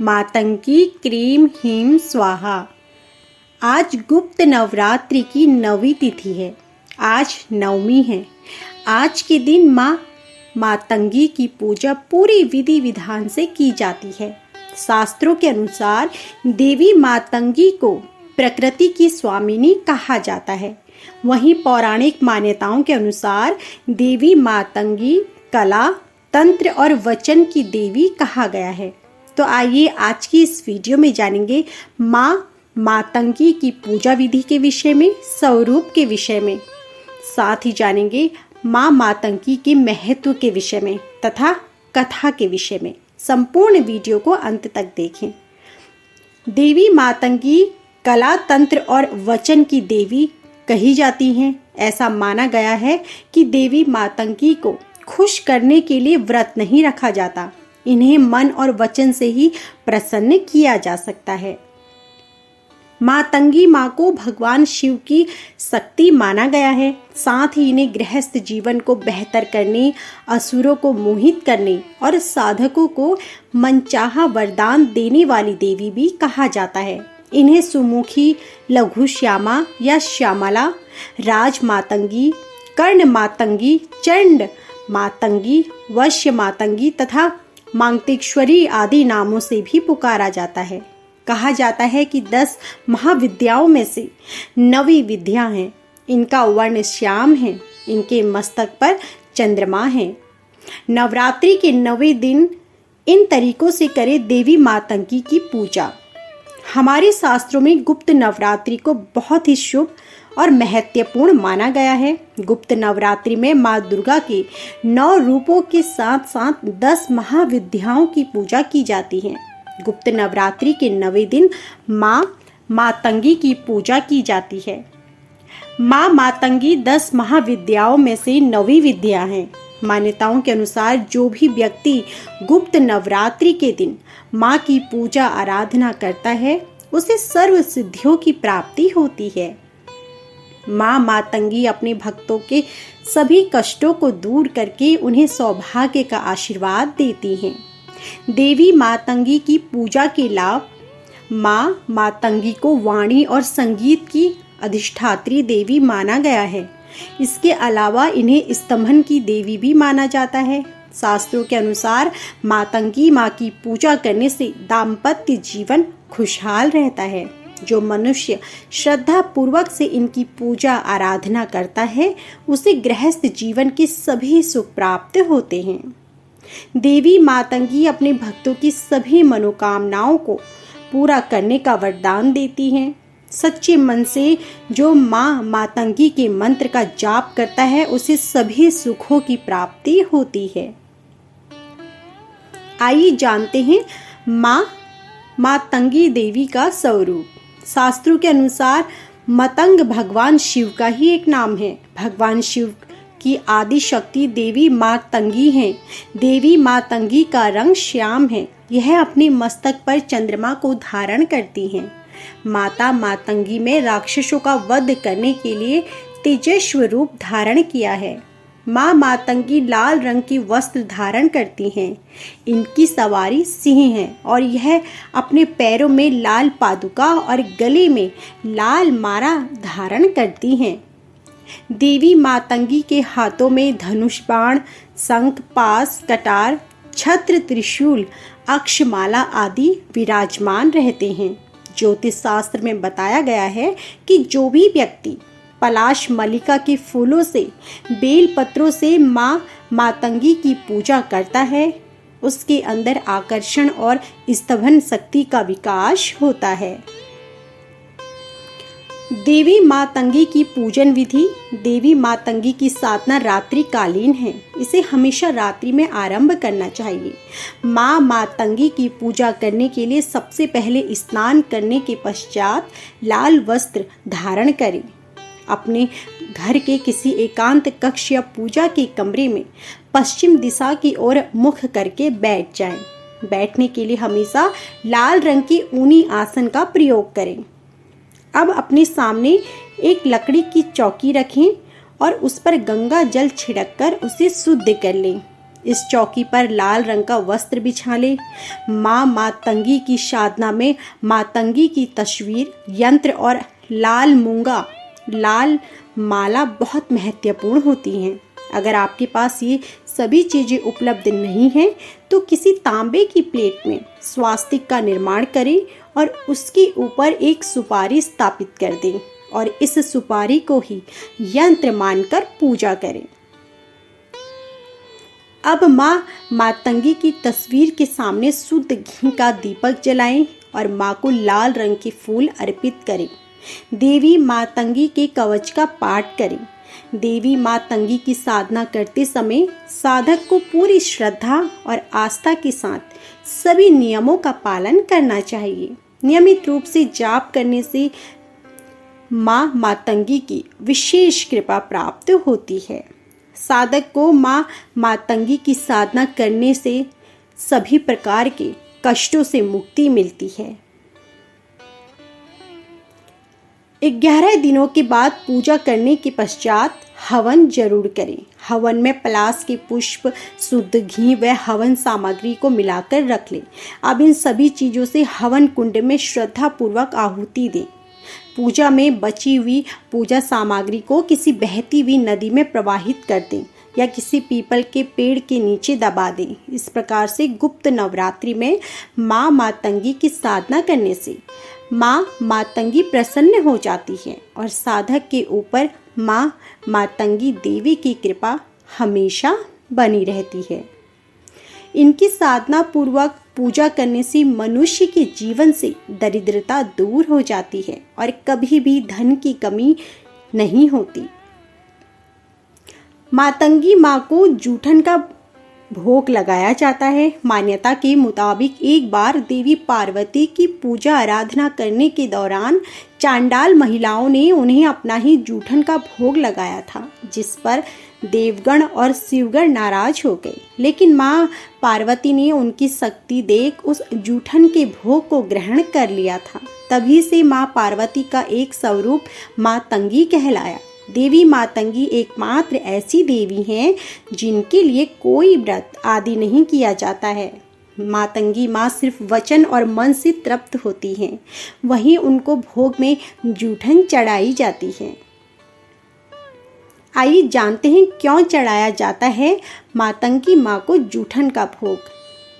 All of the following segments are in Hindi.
मातंगी क्रीम ह्रीं स्वाहा। आज गुप्त नवरात्रि की 9वीं तिथि है। आज नवमी है। आज के दिन माँ मातंगी की पूजा पूरी विधि विधान से की जाती है। शास्त्रों के अनुसार देवी मातंगी को प्रकृति की स्वामिनी कहा जाता है। वहीं पौराणिक मान्यताओं के अनुसार देवी मातंगी कला, तंत्र और वचन की देवी कहा गया है। तो आइए आज की इस वीडियो में जानेंगे माँ मातंगी की पूजा विधि के विषय में, स्वरूप के विषय में, साथ ही जानेंगे माँ मातंगी के महत्व के विषय में तथा कथा के विषय में। संपूर्ण वीडियो को अंत तक देखें। देवी मातंगी कला, तंत्र और वचन की देवी कही जाती हैं। ऐसा माना गया है कि देवी मातंगी को खुश करने के लिए व्रत नहीं रखा जाता। इन्हें मन और वचन से ही प्रसन्न किया जा सकता है। मातंगी माँ को भगवान शिव की शक्ति माना गया है। साथ ही इन्हें गृहस्थ जीवन को बेहतर करने, असुरों को मोहित करने और साधकों को मनचाहा वरदान देने वाली देवी भी कहा जाता है। इन्हें सुमुखी, लघु श्यामा या श्यामला, राज मातंगी, कर्ण मातंगी, चंड मातंगी, वश्य मातंगी तथा मांगतेश्वरी आदि नामों से भी पुकारा जाता है। कहा जाता है कि 10 महाविद्याओं में से 9वीं विद्या है। इनका वर्ण श्याम है। इनके मस्तक पर चंद्रमा है। नवरात्रि के 9वें दिन इन तरीकों से करें देवी मातंगी की पूजा। हमारे शास्त्रों में गुप्त नवरात्रि को बहुत ही शुभ और महत्वपूर्ण माना गया है। गुप्त नवरात्रि में माँ दुर्गा के 9 रूपों के साथ साथ 10 महाविद्याओं की पूजा की जाती है। गुप्त नवरात्रि के 9वें दिन माँ मातंगी की पूजा की जाती है। माँ मातंगी 10 महाविद्याओं में से 9वीं विद्या है। मान्यताओं के अनुसार जो भी व्यक्ति गुप्त नवरात्रि के दिन माँ की पूजा आराधना करता है उसे सर्व सिद्धियों की प्राप्ति होती है। माँ मातंगी अपने भक्तों के सभी कष्टों को दूर करके उन्हें सौभाग्य का आशीर्वाद देती हैं। देवी मातंगी की पूजा के लाभ। माँ मातंगी को वाणी और संगीत की अधिष्ठात्री देवी माना गया है। इसके अलावा इन्हें स्तंभन की देवी भी माना जाता है। शास्त्रों के अनुसार मातंगी माँ की पूजा करने से दाम्पत्य जीवन खुशहाल रहता है। जो मनुष्य श्रद्धा पूर्वक से इनकी पूजा आराधना करता है उसे गृहस्थ जीवन के सभी सुख प्राप्त होते हैं। देवी मातंगी अपने भक्तों की सभी मनोकामनाओं को पूरा करने का वरदान देती हैं। सच्चे मन से जो माँ मातंगी के मंत्र का जाप करता है उसे सभी सुखों की प्राप्ति होती है। आइए जानते हैं माँ मातंगी देवी का स्वरूप। शास्त्रों के अनुसार मतंग भगवान शिव का ही एक नाम है। भगवान शिव की आदि शक्ति देवी मातंगी हैं। देवी मातंगी का रंग श्याम है। यह अपने मस्तक पर चंद्रमा को धारण करती हैं। माता मातंगी में राक्षसों का वध करने के लिए तेजस्वी रूप धारण किया है। माँ मातंगी लाल रंग की वस्त्र धारण करती हैं। इनकी सवारी सिंह है और यह अपने पैरों में लाल पादुका और गले में लाल माला धारण करती हैं। देवी मातंगी के हाथों में धनुष बाण, शंख, पास, कटार, छत्र, त्रिशूल, अक्षमाला आदि विराजमान रहते हैं। ज्योतिष शास्त्र में बताया गया है कि जो भी व्यक्ति पलाश मल्लिका के फूलों से, बेल पत्रों से माँ मातंगी की पूजा करता है उसके अंदर आकर्षण और स्तंभन शक्ति का विकास होता है। देवी मातंगी की पूजन विधि। देवी मातंगी की साधना रात्रि कालीन है। इसे हमेशा रात्रि में आरंभ करना चाहिए। माँ मातंगी की पूजा करने के लिए सबसे पहले स्नान करने के पश्चात लाल वस्त्र धारण करें। अपने घर के किसी एकांत कक्ष या पूजा के कमरे में पश्चिम दिशा की ओर मुख करके बैठ जाएं। बैठने के लिए हमेशा लाल रंग की ऊनी आसन का प्रयोग करें। अब अपने सामने एक लकड़ी की चौकी रखें और उस पर गंगा जल छिड़ककर उसे शुद्ध कर लें। इस चौकी पर लाल रंग का वस्त्र बिछा ले। माँ मातंगी की साधना में मातंगी की तस्वीर, यंत्र और लाल मूंगा, लाल माला बहुत महत्वपूर्ण होती हैं। अगर आपके पास ये सभी चीज़ें उपलब्ध नहीं हैं तो किसी तांबे की प्लेट में स्वास्तिक का निर्माण करें और उसके ऊपर एक सुपारी स्थापित कर दें और इस सुपारी को ही यंत्र मानकर पूजा करें। अब माँ मातंगी की तस्वीर के सामने शुद्ध घी का दीपक जलाएं और माँ को लाल रंग के फूल अर्पित करें। देवी मातंगी के कवच का पाठ करें। देवी मातंगी की साधना करते समय साधक को पूरी श्रद्धा और आस्था के साथ सभी नियमों का पालन करना चाहिए। नियमित रूप से जाप करने से माँ मातंगी की विशेष कृपा प्राप्त होती है। साधक को माँ मातंगी की साधना करने से सभी प्रकार के कष्टों से मुक्ति मिलती है। 11 दिनों के बाद पूजा करने के पश्चात हवन जरूर करें। हवन में पलाश के पुष्प, शुद्ध घी व हवन सामग्री को मिलाकर रख लें। अब इन सभी चीज़ों से हवन कुंड में श्रद्धा पूर्वक आहुति दें। पूजा में बची हुई पूजा सामग्री को किसी बहती हुई नदी में प्रवाहित कर दें या किसी पीपल के पेड़ के नीचे दबा दें। इस प्रकार से गुप्त नवरात्रि में माँ मातंगी की साधना करने से माँ मातंगी प्रसन्न हो जाती है और साधक के ऊपर माँ मातंगी देवी की कृपा हमेशा बनी रहती है। इनकी साधना पूर्वक पूजा करने से मनुष्य के जीवन से दरिद्रता दूर हो जाती है और कभी भी धन की कमी नहीं होती। मातंगी माँ को जूठन का भोग लगाया जाता है। मान्यता के मुताबिक एक बार देवी पार्वती की पूजा आराधना करने के दौरान चांडाल महिलाओं ने उन्हें अपना ही जूठन का भोग लगाया था, जिस पर देवगण और शिवगण नाराज हो गए। लेकिन माँ पार्वती ने उनकी शक्ति देख उस जूठन के भोग को ग्रहण कर लिया था। तभी से माँ पार्वती का एक स्वरूप मातंगी कहलाया। देवी मातंगी एकमात्र ऐसी देवी हैं जिनके लिए कोई व्रत आदि नहीं किया जाता है। मातंगी माँ सिर्फ वचन और मन से तृप्त होती हैं, वहीं उनको भोग में जूठन चढ़ाई जाती है। आइए जानते हैं क्यों चढ़ाया जाता है मातंगी माँ को जूठन का भोग।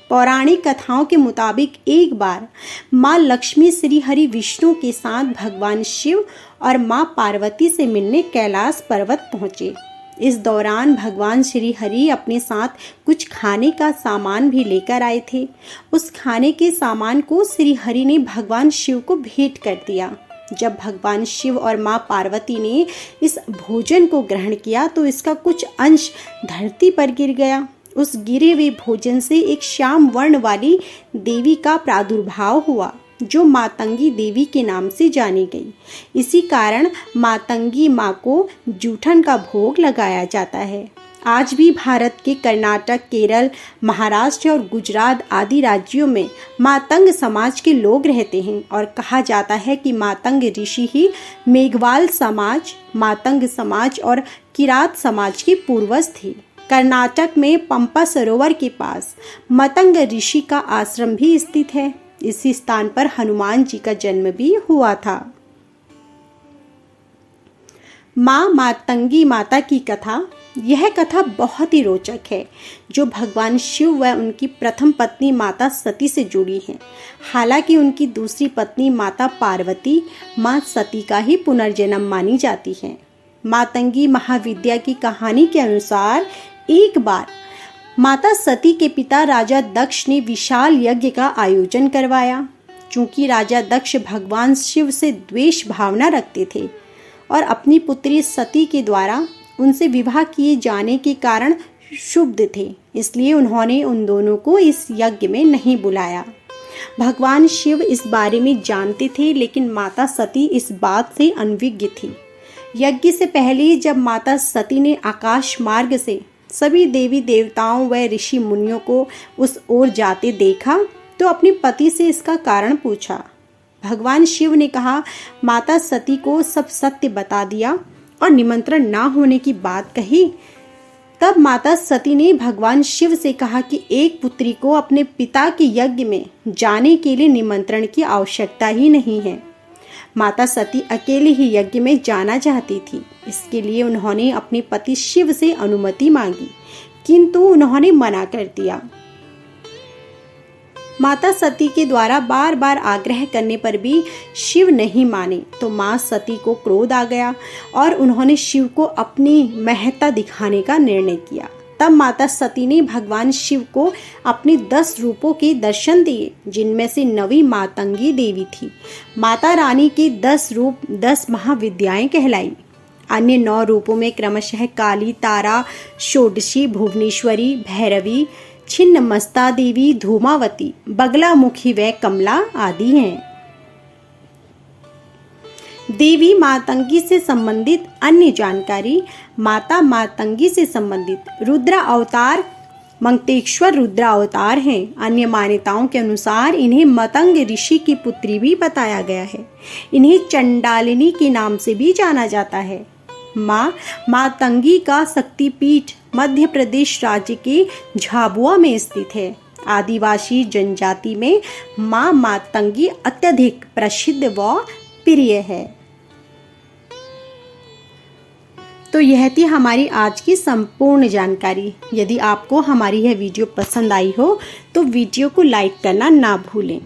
पौराणिक कथाओं के मुताबिक एक बार माँ लक्ष्मी श्री हरि विष्णु के साथ भगवान शिव और माँ पार्वती से मिलने कैलाश पर्वत पहुँचे। इस दौरान भगवान श्री हरि अपने साथ कुछ खाने का सामान भी लेकर आए थे। उस खाने के सामान को श्री हरि ने भगवान शिव को भेंट कर दिया। जब भगवान शिव और माँ पार्वती ने इस भोजन को ग्रहण किया तो इसका कुछ अंश धरती पर गिर गया। उस गिरे हुए भोजन से एक श्याम वर्ण वाली देवी का प्रादुर्भाव हुआ, जो मातंगी देवी के नाम से जानी गई। इसी कारण मातंगी माँ को जूठन का भोग लगाया जाता है। आज भी भारत के कर्नाटक, केरल, महाराष्ट्र और गुजरात आदि राज्यों में मातंग समाज के लोग रहते हैं और कहा जाता है कि मातंग ऋषि ही मेघवाल समाज, मातंग समाज और किरात समाज के पूर्वज थे। कर्नाटक में पंपा सरोवर के पास मतंग ऋषि का आश्रम भी स्थित है। इसी स्थान पर हनुमान जी का जन्म भी हुआ था। माँ मातंगी माता की कथा। यह कथा बहुत ही रोचक है, जो भगवान शिव व उनकी प्रथम पत्नी माता सती से जुड़ी है। हालांकि उनकी दूसरी पत्नी माता पार्वती माँ सती का ही पुनर्जन्म मानी जाती है। मातंगी महाविद्या की कहानी के अनुसार एक बार माता सती के पिता राजा दक्ष ने विशाल यज्ञ का आयोजन करवाया। चूंकि राजा दक्ष भगवान शिव से द्वेष भावना रखते थे और अपनी पुत्री सती के द्वारा उनसे विवाह किए जाने के कारण शुभ थे, इसलिए उन्होंने उन दोनों को इस यज्ञ में नहीं बुलाया। भगवान शिव इस बारे में जानते थे, लेकिन माता सती इस बात से अनभिज्ञ थी। यज्ञ से पहले जब माता सती ने आकाश मार्ग से सभी देवी देवताओं व ऋषि मुनियों को उस ओर जाते देखा तो अपने पति से इसका कारण पूछा। भगवान शिव ने कहा, माता सती को सब सत्य बता दिया और निमंत्रण ना होने की बात कही। तब माता सती ने भगवान शिव से कहा कि एक पुत्री को अपने पिता के यज्ञ में जाने के लिए निमंत्रण की आवश्यकता ही नहीं है। माता सती अकेले ही यज्ञ में जाना चाहती थी। इसके लिए उन्होंने अपने पति शिव से अनुमति मांगी, किंतु उन्होंने मना कर दिया। माता सती के द्वारा बार बार आग्रह करने पर भी शिव नहीं माने तो मां सती को क्रोध आ गया और उन्होंने शिव को अपनी महत्ता दिखाने का निर्णय किया। तब माता सती ने भगवान शिव को अपने 10 रूपों के दर्शन दिए, जिनमें से 9वीं मातंगी देवी थी। माता रानी के 10 रूप 10 महाविद्याएं कहलाई। अन्य 9 रूपों में क्रमशः काली, तारा, षोडशी, भुवनेश्वरी, भैरवी, छिन्नमस्ता देवी, धूमावती, बगलामुखी व कमला आदि हैं। देवी मातंगी से संबंधित अन्य जानकारी। माता मातंगी से संबंधित रुद्र अवतार मंगतेश्वर रुद्र अवतार हैं। अन्य मान्यताओं के अनुसार इन्हें मतंग ऋषि की पुत्री भी बताया गया है। इन्हें चंडालिनी के नाम से भी जाना जाता है। माँ मातंगी का शक्तिपीठ मध्य प्रदेश राज्य के झाबुआ में स्थित है। आदिवासी जनजाति में माँ मातंगी अत्यधिक प्रसिद्ध व प्रिय है। तो यह थी हमारी आज की संपूर्ण जानकारी। यदि आपको हमारी यह वीडियो पसंद आई हो तो वीडियो को लाइक करना ना भूलें।